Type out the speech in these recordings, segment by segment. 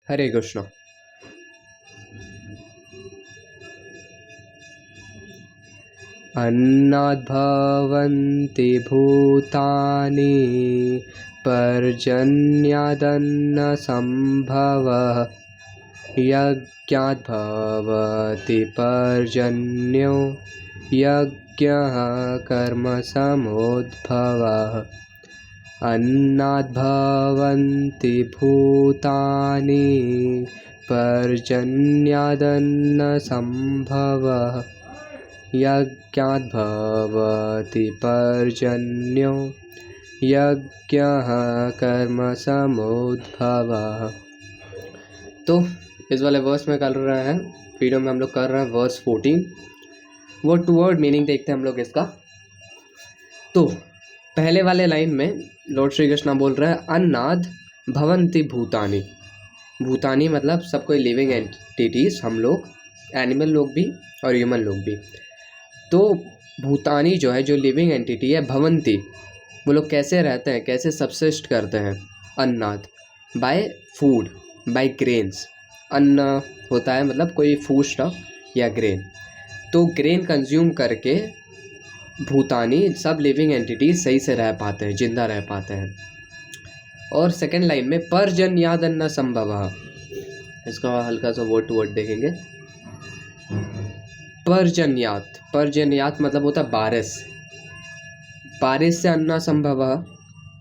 हरे कृष्ण। अन्नाद्भवन्ति भूतानि पर्जन्यादन्नसम्भवः यज्ञाद्भवति पर्जन्यो यज्ञः कर्मसमुद्भवः। अन्नाद्भवन्ति भूतानि पर्जन्यादन्नसम्भवः यज्ञाद्भवति पर्जन्यो यज्ञः कर्मसमुद्भवः। तो इस वाले वर्स में कर रहे हैं, वीडियो में हम लोग कर रहे हैं verse 14। Word to word meaning देखते हैं हम लोग इसका। तो पहले वाले लाइन में लॉर्ड श्री कृष्ण बोल रहे हैं अन्नाद भवन्ति भूतानि। भूतानि मतलब सब कोई लिविंग एंटिटीज, हम लोग, एनिमल लोग भी और ह्यूमन लोग भी। तो भूतानि जो है, जो लिविंग एंटिटी है, भवन्ति, वो लोग कैसे रहते हैं, कैसे सबसिस्ट करते हैं। अन्नाद बाय फूड, बाय ग्रेन्स। अन्न होता है मतलब कोई फूड स्टफ या ग्रेन, तो ग्रेन कंज्यूम करके भूतानि सब लिविंग एंटिटी सही से रह पाते हैं, जिंदा रह पाते हैं। और सेकेंड लाइन में पर्जन्याद अन्न संभव, इसका हल्का सा वर्ड टू वर्ड देखेंगे। पर्जन्यात, पर्जन्यात मतलब होता है बारिश। बारिश से अन्न संभव,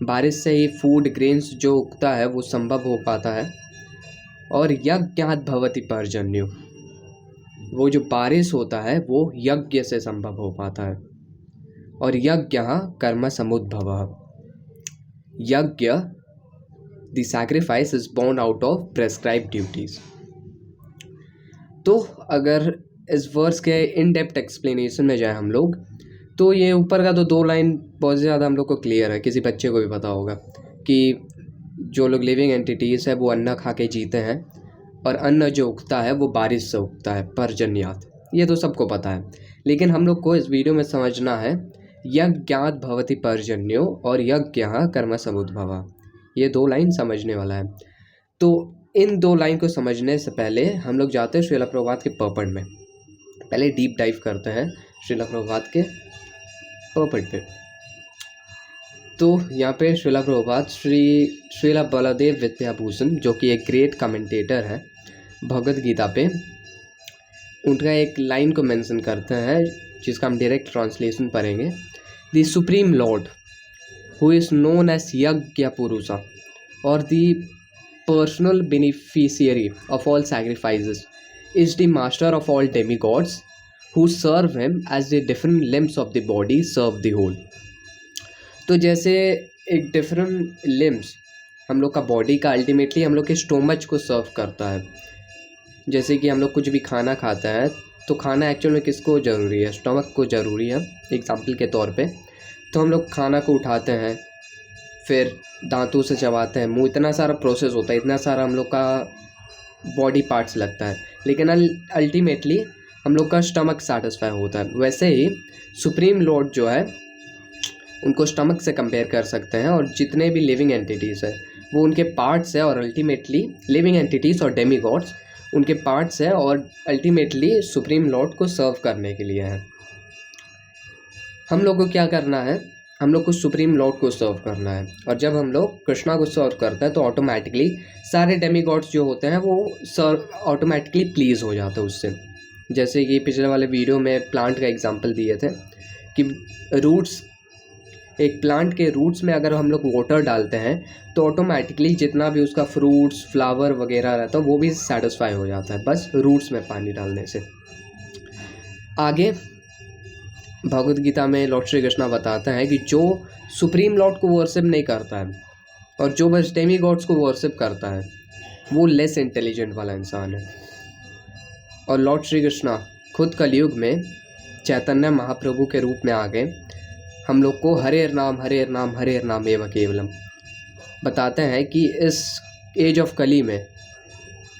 बारिश से ही फूड ग्रेन्स जो उगता है वो संभव हो पाता है। और यज्ञात भवति पर्जन्यो, वो जो बारिश होता है वो यज्ञ से संभव हो पाता है। और यज्ञ कर्म समुद्भव, यज्ञ the sacrifice is born out of prescribe duties. तो अगर इस वर्स के इन डेप्थ एक्सप्लेनेशन में जाए हम लोग, तो ये ऊपर का तो 2 लाइन बहुत ज़्यादा हम लोग को क्लियर है, किसी बच्चे को भी पता होगा कि जो लोग लिविंग एंटिटीज़ है वो अन्न खा के जीते हैं, और अन्न जो उगता है वो बारिश से उगता है, पर्जन्यात, ये तो सबको पता है। लेकिन हम लोग को इस वीडियो में समझना है यज्ञात भवति पर्जन्यो और यज्ञः कर्म समुद्भवः, ये 2 लाइन समझने वाला है। तो इन 2 लाइन को समझने से पहले हम लोग जाते हैं श्रील प्रभुपाद के पर्पट में। पहले डीप डाइव करते हैं श्रील प्रभुपाद के पर्पट पे। तो यहाँ पे श्रील प्रभुपाद श्रील बलदेव विद्याभूषण, जो कि एक ग्रेट कमेंटेटर है भगवद गीता पे, उनका एक लाइन को मेंशन करते हैं जिसका हम डायरेक्ट ट्रांसलेशन पढ़ेंगे। The supreme lord who is known as Yajna Purusha और the personal beneficiary of all sacrifices is the master of all demigods who serve him as the different limbs of the body serve the whole। तो जैसे एक different limbs हम लोग का body का ultimately हम लोग के स्टोमच को सर्व करता है। जैसे कि हम लोग कुछ भी खाना खाता है तो खाना एक्चुअल में किसको ज़रूरी है, स्टमक को ज़रूरी है। एग्जाम्पल के तौर पे तो हम लोग खाना को उठाते हैं, फिर दांतों से चबाते हैं, मुँह, इतना सारा प्रोसेस होता है, इतना सारा हम लोग का बॉडी पार्ट्स लगता है, लेकिन अल्टीमेटली हम लोग का स्टमक सेटिस्फाई होता है। वैसे ही सुप्रीम लॉर्ड जो है उनको स्टमक से कंपेयर कर सकते हैं, और जितने भी लिविंग एंटिटीज़ है वो उनके पार्ट्स है, और अल्टीमेटली लिविंग एंटिटीज़ और डेमीगॉड्स उनके पार्ट्स है, और अल्टीमेटली सुप्रीम लॉर्ड को सर्व करने के लिए है। हम लोग को क्या करना है, हम लोग को सुप्रीम लॉर्ड को सर्व करना है। और जब हम लोग कृष्णा को सर्व करते हैं तो ऑटोमेटिकली सारे डेमीगॉड्स जो होते हैं वो सर्व ऑटोमेटिकली प्लीज़ हो जाते हैं उससे। जैसे कि पिछले वाले वीडियो में प्लांट का एग्जांपल दिए थे कि रूट्स, एक प्लांट के रूट्स में अगर हम लोग वाटर डालते हैं तो ऑटोमेटिकली जितना भी उसका फ्रूट्स, फ्लावर वगैरह रहता है वो भी सेटिस्फाई हो जाता है, बस रूट्स में पानी डालने से। आगे भगवद गीता में लॉर्ड श्री कृष्णा बताते हैं कि जो सुप्रीम लॉर्ड को वर्शिप नहीं करता है और जो बस डेमी गॉड्स को वर्शिप करता है वो लेस इंटेलिजेंट वाला इंसान है। और लॉर्ड श्री कृष्णा खुद कलयुग में चैतन्य महाप्रभु के रूप में आ गए, हम लोग को हरे नाम हरे नाम हरे नाम एवं केवलम बताते हैं कि इस एज ऑफ कली में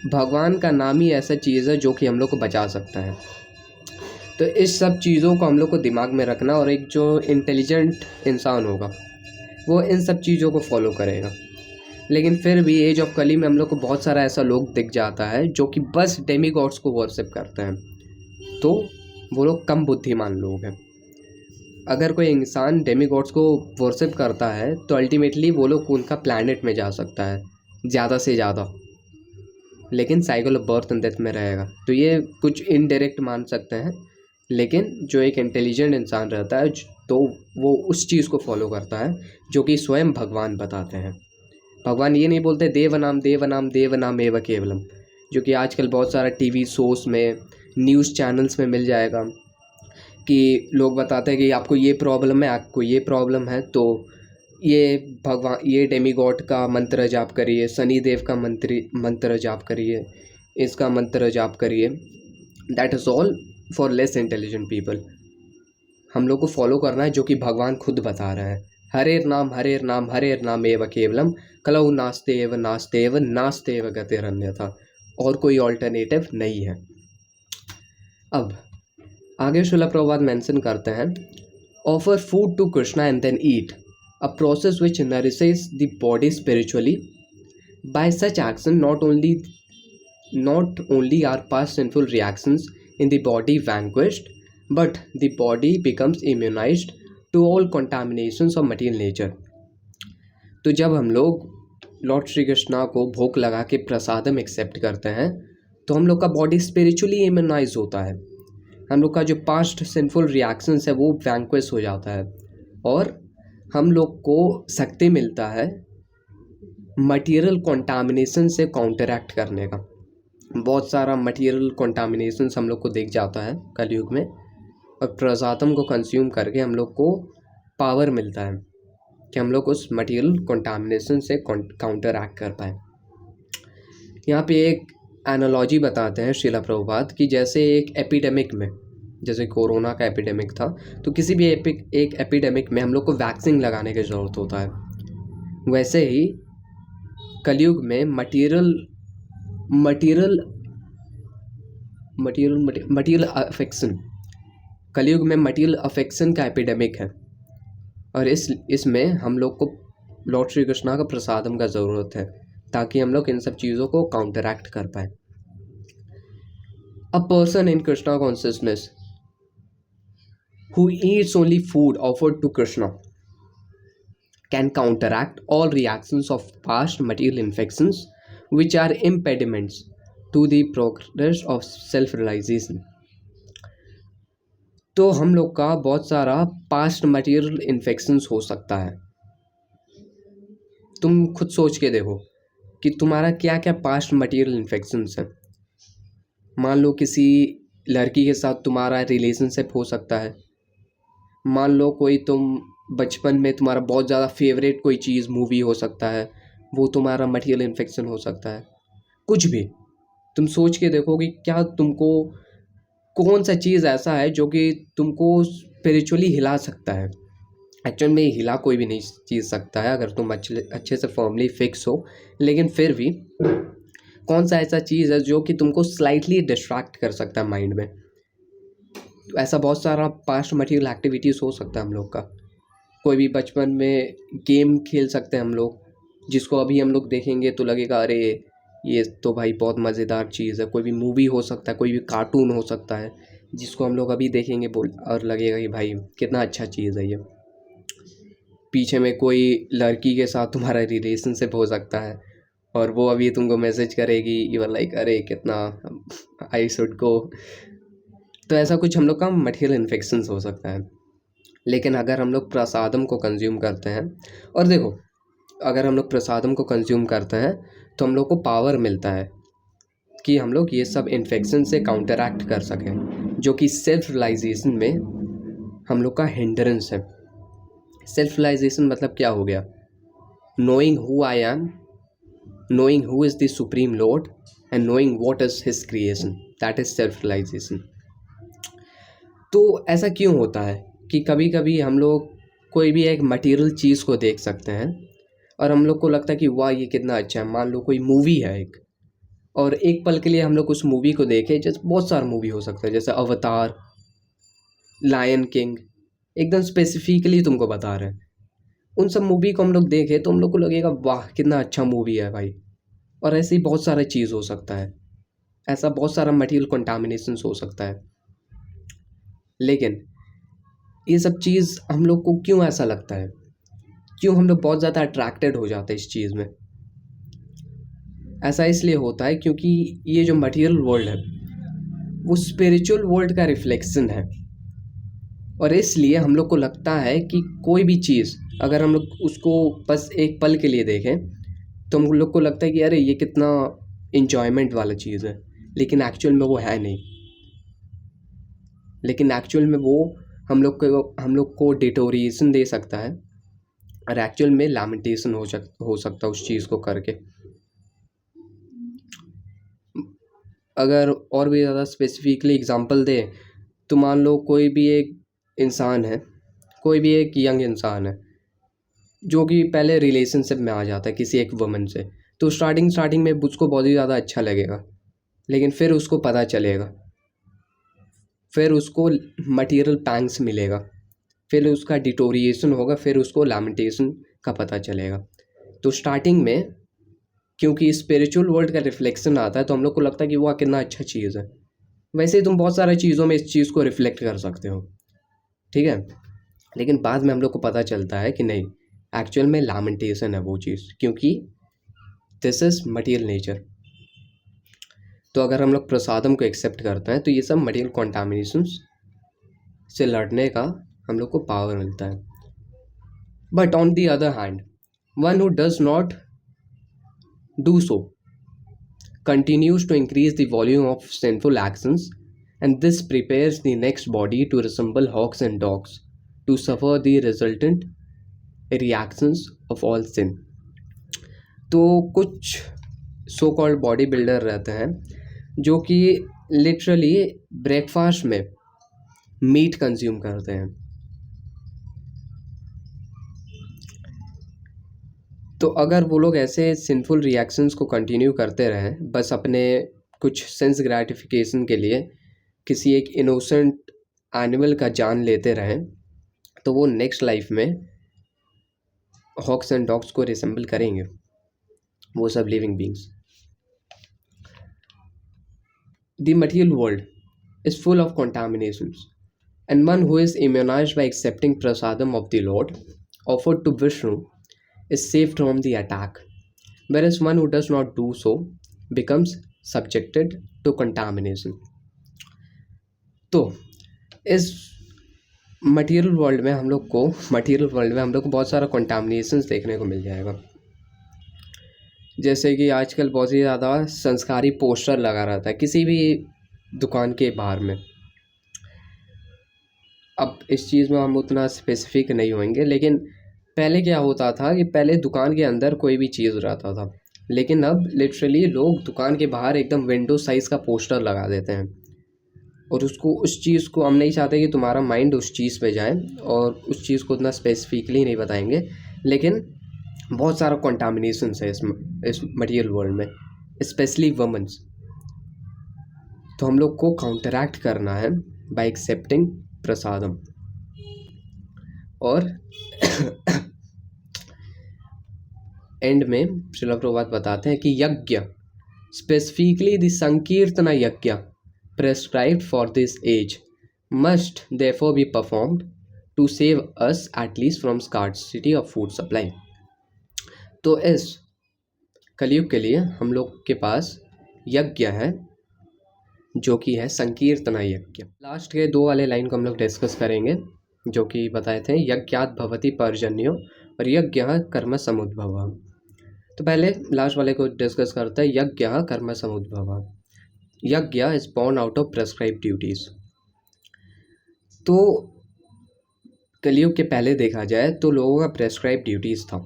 भगवान का नाम ही ऐसा चीज़ है जो कि हम लोग को बचा सकता है। तो इस सब चीज़ों को हम लोग को दिमाग में रखना, और एक जो इंटेलिजेंट इंसान होगा वो इन सब चीज़ों को फॉलो करेगा। लेकिन फिर भी एज ऑफ कली में हम लोग को बहुत सारा ऐसा लोग दिख जाता है जो कि बस डेमी गॉड्स को वर्शिप करते हैं, तो वो लोग कम बुद्धिमान लोग हैं। अगर कोई इंसान डेमी गॉड्स को वर्शिप करता है तो अल्टीमेटली वो लोग उनका प्लैनेट में जा सकता है ज़्यादा से ज़्यादा, लेकिन cycle of birth and death में रहेगा। तो ये कुछ इनडायरेक्ट मान सकते हैं, लेकिन जो एक इंटेलिजेंट इंसान रहता है तो वो उस चीज़ को फॉलो करता है जो कि स्वयं भगवान बताते हैं। भगवान ये नहीं बोलते देवनाम देवनाम देवनाम एव केवलम, जो कि आजकल बहुत सारा टीवी शोज में, न्यूज़ चैनल्स में मिल जाएगा कि लोग बताते हैं कि आपको ये प्रॉब्लम है, आपको ये प्रॉब्लम है, तो ये भगवान, ये डेमी गॉड का मंत्र जाप करिए, शनि देव का मंत्र जाप करिए, इसका मंत्र जाप करिए। That is all for less intelligent people. हम लोग को फॉलो करना है जो कि भगवान खुद बता रहे हैं। हरेर नाम एव केवलम कलौ नास्ते एव गतिरन्यथा, और कोई ऑल्टरनेटिव नहीं है। अब आगे श्रील प्रभुपाद मेंशन करते हैं, offer food to Krishna and then eat, a process which nourishes the body spiritually. By such action, not only are past sinful reactions in the body vanquished, but the body becomes immunized to all contaminations of material nature. तो जब हम लोग Lord Shri Krishna को भोग लगा के प्रसादम accept करते हैं तो हम लोग का बॉडी स्पिरिचुअली इम्यूनाइज होता है, हम लोग का जो पास्ट सिंफुल रिएक्शंस है वो वैंक्विश हो जाता है, और हम लोग को शक्ति मिलता है मटेरियल कंटामिनेशन से काउंटरैक्ट करने का। बहुत सारा मटेरियल कंटामिनेशन हम लोग को दिख जाता है कलयुग में, और प्रसादम को कंज्यूम करके हम लोग को पावर मिलता है कि हम लोग उस मटेरियल कंटामिनेशन से काउंटरैक्ट कर पाए। यहाँ पे एक एनालॉजी बताते हैं श्रीला प्रभुपाद कि जैसे एक एपिडेमिक में, जैसे कोरोना का एपिडेमिक था, तो किसी भी एक एपिडेमिक में हम लोग को वैक्सीन लगाने की ज़रूरत होता है, वैसे ही कलयुग में मटीरियल अफेक्शन, कलयुग में मटीरियल अफेक्शन का एपिडेमिक है, और इसमें हम लोग को लॉर्ड श्री कृष्णा का प्रसादम का ज़रूरत है ताकि हम लोग इन सब चीज़ों को काउंटरैक्ट कर पाए। A person in Krishna consciousness who eats only food offered to Krishna can counteract all reactions of past material infections which are impediments to the progress of self-realization. तो हम लोग का बहुत सारा पास्ट मटेरियल इन्फेक्शंस हो सकता है। तुम खुद सोच के देखो कि तुम्हारा क्या क्या पास्ट मटेरियल इन्फेक्शंस है। मान लो किसी लड़की के साथ तुम्हारा रिलेशनशिप हो सकता है, मान लो कोई तुम बचपन में तुम्हारा बहुत ज़्यादा फेवरेट कोई चीज़ मूवी हो सकता है, वो तुम्हारा मटेरियल इन्फेक्शन हो सकता है। कुछ भी तुम सोच के देखो कि क्या तुमको कौन सा चीज़ ऐसा है जो कि तुमको स्पिरिचुअली हिला सकता है। एक्चुअल में हिला कोई भी नहीं चीज़ सकता है अगर तुम अच्छे से फर्मली फिक्स हो, लेकिन फिर भी कौन सा ऐसा चीज़ है जो कि तुमको स्लाइटली डिस्ट्रैक्ट कर सकता है माइंड में। तो ऐसा बहुत सारा पास्ट मटेरियल एक्टिविटीज़ हो सकता है हम लोग का। कोई भी बचपन में गेम खेल सकते हैं हम लोग, जिसको अभी हम लोग देखेंगे तो लगेगा अरे ये तो भाई बहुत मज़ेदार चीज़ है। कोई भी मूवी हो सकता है, कोई भी कार्टून हो सकता है जिसको हम लोग अभी देखेंगे और लगेगा कि भाई कितना अच्छा चीज़ है ये। पीछे में कोई लड़की के साथ तुम्हारा रिलेशनशिप हो सकता है और वो अभी तुमको मैसेज करेगी, यू आर लाइक अरे कितना आई शुड गो। तो ऐसा कुछ हम लोग का मटेरियल इन्फेक्शंस हो सकता है। लेकिन अगर हम लोग प्रसादम को कंज्यूम करते हैं, और देखो अगर हम लोग प्रसादम को कंज्यूम करते हैं तो हम लोग को पावर मिलता है कि हम लोग ये सब इन्फेक्शन से काउंटरैक्ट कर सकें, जो कि सेल्फ रियलाइजेशन में हम लोग का हिंड्रेंस है। सेल्फ रियलाइजेशन मतलब क्या हो गया? Knowing who I am, knowing who is the supreme lord and knowing what is his creation, that is self realisation. तो ऐसा क्यों होता है कि कभी कभी हम लोग कोई भी एक मटेरियल चीज़ को देख सकते हैं और हम लोग को लगता है कि वाह ये कितना अच्छा है। मान लो कोई मूवी है एक, और एक पल के लिए हम लोग उस मूवी को देखें, जैसे बहुत सारा मूवी हो सकता है जैसे अवतार, लायन किंग, एकदम स्पेसिफिकली तुमको बता रहे हैं। उन सब मूवी को हम लोग देखें तो हम लोग को लगेगा वाह कितना अच्छा मूवी है भाई। और ऐसे ही बहुत सारा चीज़ हो सकता है, ऐसा बहुत सारा मटेरियल कंटामिनेशन हो सकता है। लेकिन ये सब चीज़ हम लोग को क्यों ऐसा लगता है, क्यों हम लोग बहुत ज़्यादा अट्रैक्टेड हो जाते हैं इस चीज़ में? ऐसा इसलिए होता है क्योंकि ये जो मटेरियल वर्ल्ड है वो स्पिरिचुअल वर्ल्ड का रिफ्लेक्शन है। और इसलिए हम लोग को लगता है कि कोई भी चीज़ अगर हम लोग उसको बस एक पल के लिए देखें तो हम लोग को लगता है कि अरे ये कितना इंजॉयमेंट वाला चीज़ है, लेकिन एक्चुअल में वो है नहीं। लेकिन एक्चुअल में वो हम लोग को डिटोरिएशन दे सकता है, और एक्चुअल में लैमेंटेशन हो सकता है उस चीज़ को करके। अगर और भी ज़्यादा स्पेसिफिकली एग्जांपल दें तो मान लो कोई भी एक इंसान है, कोई भी एक यंग इंसान है जो कि पहले रिलेशनशिप में आ जाता है किसी एक वुमन से, तो स्टार्टिंग में उसको बहुत ही ज़्यादा अच्छा लगेगा, लेकिन फिर उसको पता चलेगा, फिर उसको मटेरियल पैंग्स मिलेगा, फिर उसका डिटोरिएशन होगा, फिर उसको लैमेंटेशन का पता चलेगा। तो स्टार्टिंग में क्योंकि स्पिरिचुअल वर्ल्ड का रिफ्लेक्शन आता है तो हम लोग को लगता है कि वह कितना अच्छा चीज़ है। वैसे ही तुम बहुत सारी चीज़ों में इस चीज़ को रिफ्लेक्ट कर सकते हो, ठीक है। लेकिन बाद में हम लोग को पता चलता है कि नहीं, एक्चुअल में लैमेंटेशन है वो चीज़, क्योंकि दिस इज मटेरियल नेचर। तो अगर हम लोग प्रसादम को एक्सेप्ट करते हैं तो ये सब मटेरियल कॉन्टामिनेशंस से लड़ने का हम लोग को पावर मिलता है। But on the other hand, one who does not do so continues to increase the volume of sinful actions, and this prepares the next body to resemble hawks and dogs, to suffer the resultant reactions of all sin. तो कुछ so called body builder रहते हैं जो कि literally breakfast में meet consume करते हैं। तो अगर वो लोग ऐसे सिंफुल रिएक्शंस को कंटिन्यू करते रहें बस अपने कुछ सेंस ग्रेटिफिकेशन के लिए, किसी एक इनोसेंट एनिमल का जान लेते रहें, तो वो नेक्स्ट लाइफ में हॉक्स एंड डॉग्स को रिसेंबल करेंगे, वो सब living beings. The material world is full of contaminations, and one who is immunized by accepting prasadam of the Lord offered to Vishnu is saved from the attack, whereas one who does not do so becomes subjected to contamination. तो इस material world में हम लोग को बहुत सारा कंटामिनेशंस देखने को मिल जाएगा। जैसे कि आजकल बहुत ही ज़्यादा संस्कारी पोस्टर लगा रहता है किसी भी दुकान के बाहर में। अब इस चीज़ में हम उतना स्पेसिफिक नहीं होंगे, लेकिन पहले क्या होता था कि पहले दुकान के अंदर कोई भी चीज़ रहता था, लेकिन अब लिटरली लोग दुकान के बाहर एकदम विंडो साइज़ का पोस्टर लगा देते हैं, और उस चीज़ को हम नहीं चाहते कि तुम्हारा माइंड उस चीज़ पे जाए, और उस चीज़ को उतना स्पेसिफिकली नहीं बताएंगे, लेकिन बहुत सारा कंटामिनेशन है इस मटेरियल वर्ल्ड में, स्पेशली वुमेन्स। तो हम लोग को काउंटरैक्ट करना है बाय एक्सेप्टिंग प्रसादम। और एंड में श्रील प्रभुपाद बताते हैं कि यज्ञ, स्पेसिफिकली द संकीर्तना यज्ञ prescribed for this age, must therefore be performed to save us at least from scarcity of food supply. तो इस कलयुग के लिए हम लोग के पास यज्ञ है जो कि है संकीर्तना यज्ञ। लास्ट के 2 वाले लाइन को हम लोग डिस्कस करेंगे, जो कि बताए थे यज्ञात भवति पर्जन्यो और यज्ञ कर्म समुद्भव। तो पहले लास्ट वाले को डिस्कस करते हैं, यज्ञ कर्म समुद्भव। यज्ञ is born out of prescribe duties. तो कलयुग के पहले देखा जाए तो लोगों का प्रेस्क्राइब ड्यूटीज़ था,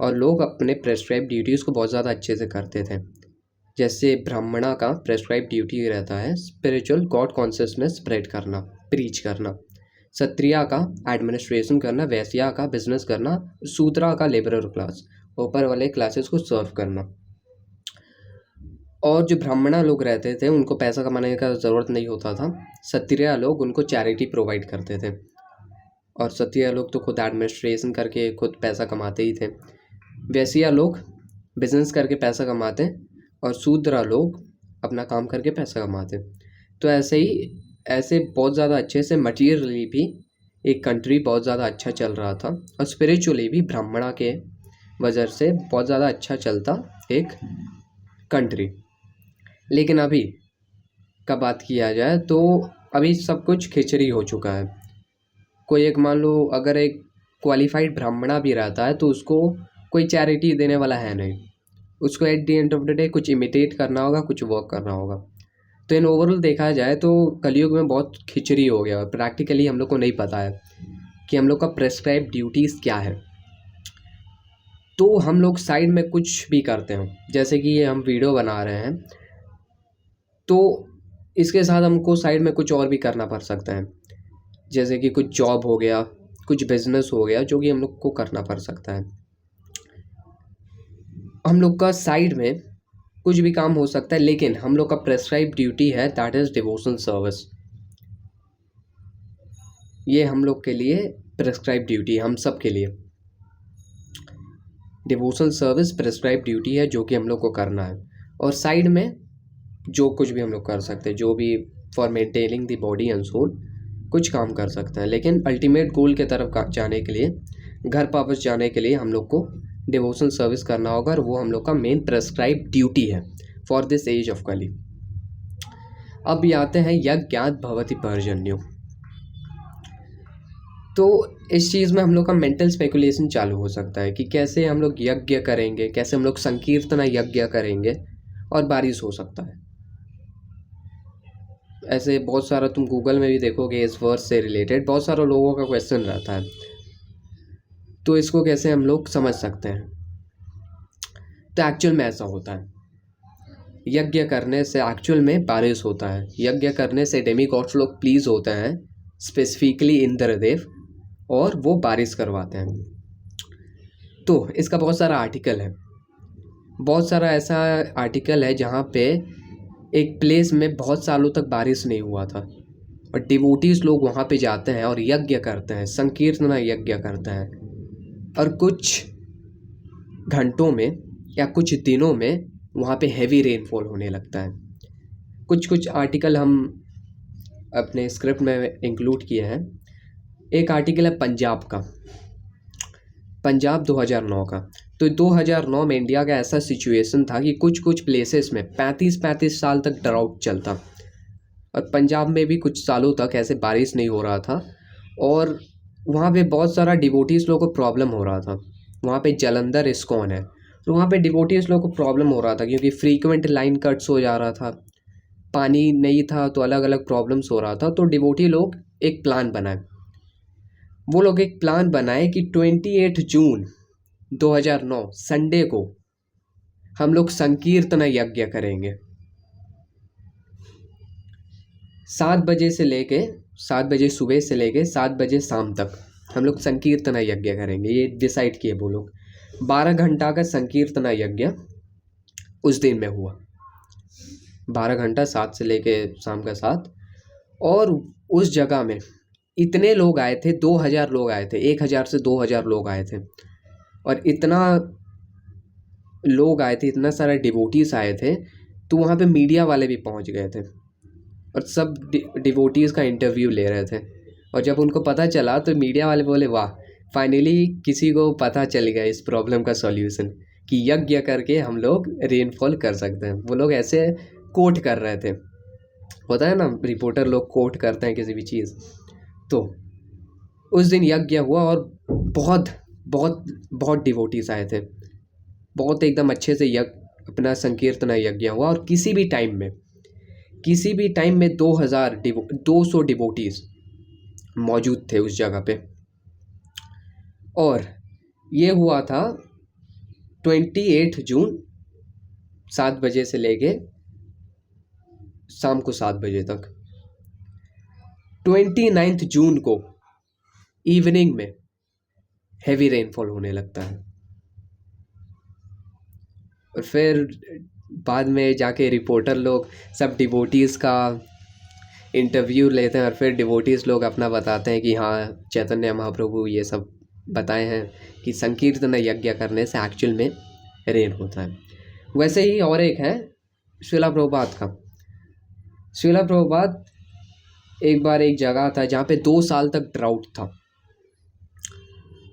और लोग अपने प्रेस्क्राइब ड्यूटीज़ को बहुत ज़्यादा अच्छे से करते थे। जैसे ब्राह्मणा का प्रेस्क्राइब ड्यूटी रहता है स्पिरिचुअल गॉड कॉन्शियसनेस स्प्रेड करना, प्रीच करना। क्षत्रिया का एडमिनिस्ट्रेशन करना, वैश्या का बिजनेस करना, शूद्रा का लेबरर क्लास, ऊपर वाले क्लासेस को सर्व करना। और जो ब्राह्मणा लोग रहते थे उनको पैसा कमाने का ज़रूरत नहीं होता था, क्षत्रिय लोग उनको चैरिटी प्रोवाइड करते थे। और क्षत्रिय लोग तो खुद एडमिनिस्ट्रेशन करके खुद पैसा कमाते ही थे। वैश्य लोग बिजनेस करके पैसा कमाते हैं और शूद्र लोग अपना काम करके पैसा कमाते हैं। तो ऐसे ही ऐसे बहुत ज़्यादा अच्छे से मटीरियली भी एक कंट्री बहुत ज़्यादा अच्छा चल रहा था और स्पिरिचुअली भी ब्राह्मणा के वजह से बहुत ज़्यादा अच्छा चलता एक कंट्री। लेकिन अभी का बात किया जाए तो अभी सब कुछ खिचड़ी हो चुका है। कोई एक मान लो अगर एक क्वालिफाइड ब्राह्मणा भी रहता है तो उसको कोई चैरिटी देने वाला है नहीं, उसको at the end of the day कुछ इमिटेट करना होगा, कुछ वर्क करना होगा। तो इन ओवरऑल देखा जाए तो कलयुग में बहुत खिचड़ी हो गया और प्रैक्टिकली हम लोग को नहीं पता है कि हम लोग का प्रेस्क्राइब ड्यूटीज़ क्या है। तो हम लोग साइड में कुछ भी करते हैं, जैसे कि ये हम वीडियो बना रहे हैं तो इसके साथ हमको साइड में कुछ और भी करना पड़ सकता है, जैसे कि कुछ जॉब हो गया, कुछ बिजनेस हो गया, जो कि हम लोग को करना पड़ सकता है। हम लोग का साइड में कुछ भी काम हो सकता है, लेकिन हम लोग का प्रेस्क्राइब ड्यूटी है, दैट इज़ डिवोशनल सर्विस। ये हम लोग के लिए प्रेस्क्राइब ड्यूटी है, हम सब के लिए डिवोशनल सर्विस प्रेस्क्राइब ड्यूटी है जो कि हम लोग को करना है। और साइड में जो कुछ भी हम लोग कर सकते हैं, जो भी for maintaining the body and soul कुछ काम कर सकते हैं, लेकिन अल्टीमेट गोल के तरफ जाने के लिए, घर वापस जाने के लिए हम लोग को डिवोशनल सर्विस करना होगा और वो हम लोग का मेन प्रेस्क्राइब ड्यूटी है फॉर दिस एज ऑफ कली। अब ये आते हैं यज्ञात भवति पर्जन्यो। तो इस चीज़ में हम लोग का मेंटल स्पेकुलेशन चालू हो सकता है कि कैसे हम लोग यज्ञ करेंगे, कैसे हम लोग संकीर्तना यज्ञ करेंगे और बारिश हो सकता है। ऐसे बहुत सारा तुम गूगल में भी देखोगे इस वर्स से रिलेटेड बहुत सारे लोगों का क्वेश्चन रहता है, तो इसको कैसे हम लोग समझ सकते हैं। तो एक्चुअल में ऐसा होता है, यज्ञ करने से एक्चुअल में बारिश होता है, यज्ञ करने से डेमीगॉड्स लोग प्लीज होते हैं, स्पेसिफिकली इंद्रदेव, और वो बारिश करवाते हैं। तो इसका बहुत सारा आर्टिकल है, बहुत सारा ऐसा आर्टिकल है जहाँ पे एक प्लेस में बहुत सालों तक बारिश नहीं हुआ था और डिवोटीज लोग वहाँ पे जाते हैं और यज्ञ करते हैं, संकीर्तना यज्ञ करते हैं, और कुछ घंटों में या कुछ दिनों में वहाँ पे हैवी रेनफॉल होने लगता है। कुछ कुछ आर्टिकल हम अपने स्क्रिप्ट में इंक्लूड किए हैं। एक आर्टिकल है पंजाब का, पंजाब 2009 का। तो 2009 में इंडिया का ऐसा सिचुएशन था कि कुछ कुछ प्लेसेस में 35-35 साल तक ड्राउट चलता, और पंजाब में भी कुछ सालों तक ऐसे बारिश नहीं हो रहा था, और वहाँ पे बहुत सारा डिवोटीज लोगों को प्रॉब्लम हो रहा था। वहाँ पे जलंधर इस्कॉन है, तो वहाँ पे डिवोटीज लोगों को प्रॉब्लम हो रहा था क्योंकि फ्रीक्वेंट लाइन कट्स हो जा रहा था, पानी नहीं था, तो अलग अलग प्रॉब्लम्स हो रहा था। तो डिवोटी लोग एक प्लान बनाए, वो लोग एक प्लान बनाए कि 28 जून 2009 संडे को हम लोग संकीर्तन यज्ञ करेंगे। 7 बजे से लेके 7 बजे सुबह से लेके 7 बजे शाम तक हम लोग संकीर्तन यज्ञ करेंगे, ये डिसाइड किए वो लोग। 12 घंटा का संकीर्तन यज्ञ उस दिन में हुआ, 12 घंटा 7 से लेके शाम का 7। और उस जगह में इतने लोग आए थे, 2000 लोग आए थे, 1000 से 2000 लोग आए थे, और इतना लोग आए थे, इतना सारा डिवोटीज आए थे, तो वहाँ पे मीडिया वाले भी पहुँच गए थे और सब डिवोटीज़ का इंटरव्यू ले रहे थे। और जब उनको पता चला तो मीडिया वाले बोले वाह, फाइनली किसी को पता चल गया इस प्रॉब्लम का सॉल्यूशन कि यज्ञ करके हम लोग रेनफॉल कर सकते हैं। वो लोग ऐसे कोट कर रहे थे, होता है ना रिपोर्टर लोग कोट करते हैं किसी भी चीज़। तो उस दिन यज्ञ हुआ और बहुत बहुत बहुत डिवोटीज आए थे, बहुत एकदम अच्छे से यज्ञ अपना संकीर्तन यज्ञ हुआ। और किसी भी टाइम में 200 डिवोटीज मौजूद थे उस जगह पे। और ये हुआ था 28 जून 7 बजे से लेके शाम को 7 बजे तक। 29 जून को इवनिंग में हैवी रेनफॉल होने लगता है, और फिर बाद में जाके रिपोर्टर लोग सब डिवोटीज़ का इंटरव्यू लेते हैं और फिर डिवोटीज लोग अपना बताते हैं कि हाँ चैतन्य महाप्रभु ये सब बताए हैं कि संकीर्तन यज्ञ करने से एक्चुअल में रेन होता है। वैसे ही और एक है श्रीला प्रभुपाद का। श्रीला प्रभुपाद एक बार एक जगह था जहाँ पे 2 साल तक ड्राउट था,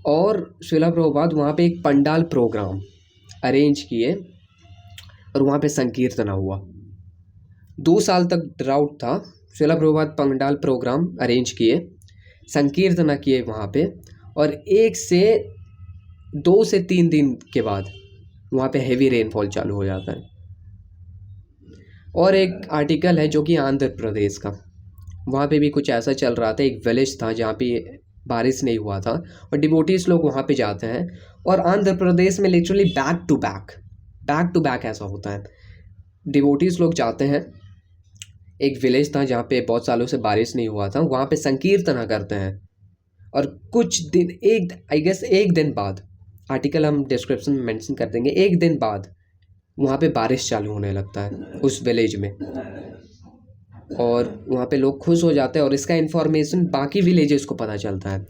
और श्रीला प्रभुपाद वहाँ पे एक पंडाल प्रोग्राम अरेंज किए और वहाँ पे संकीर्तना हुआ। 2 साल तक ड्राउट था, श्रीला प्रभुपाद पंडाल प्रोग्राम अरेंज किए, संकीर्तना किए वहाँ पे, और 2 से 3 दिन के बाद वहाँ पे हेवी रेनफॉल चालू हो जाता है। और एक आर्टिकल है जो कि आंध्र प्रदेश का, वहाँ पे भी कुछ ऐसा चल रहा था। एक विलेज था जहाँ पे बारिश नहीं हुआ था और डिवोटीज लोग वहाँ पे जाते हैं, और आंध्र प्रदेश में लिटरली बैक टू बैक ऐसा होता है। डिवोटीज लोग जाते हैं, एक विलेज था जहाँ पे बहुत सालों से बारिश नहीं हुआ था, वहाँ पे संकीर्तना करते हैं, और कुछ दिन एक दिन बाद, आर्टिकल हम डिस्क्रिप्शन में मेंशन कर देंगे, एक दिन बाद वहाँ पे बारिश चालू होने लगता है उस विलेज में, और वहाँ पे लोग खुश हो जाते हैं, और इसका इन्फॉर्मेशन बाकी विलेजेस को पता चलता है,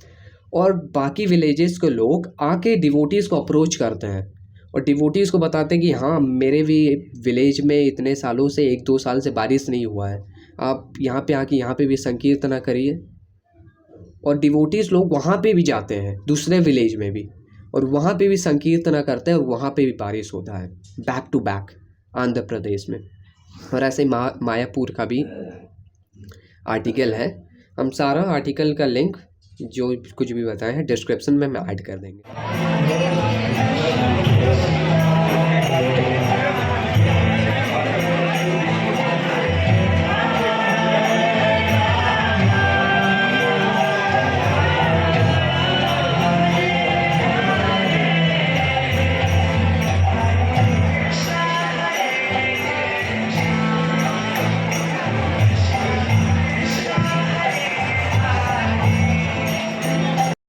और बाकी विलेजेस के लोग आके डिवोटीज़ को अप्रोच करते हैं और डिवोटीज़ को बताते हैं कि हाँ मेरे भी विलेज में इतने सालों से 1-2 साल से बारिश नहीं हुआ है, आप यहाँ पे आके यहाँ पे भी संकीर्तना करिए। और डिवोटीज़ लोग वहाँ पे भी जाते हैं दूसरे विलेज में भी, और वहाँ पे भी संकीर्तना करते हैं, और वहाँ पे भी बारिश होता है back to back Andhra Pradesh में। और ऐसे मायापुर का भी आर्टिकल है। हम सारा आर्टिकल का लिंक जो कुछ भी बताए हैं डिस्क्रिप्शन में हम ऐड कर देंगे।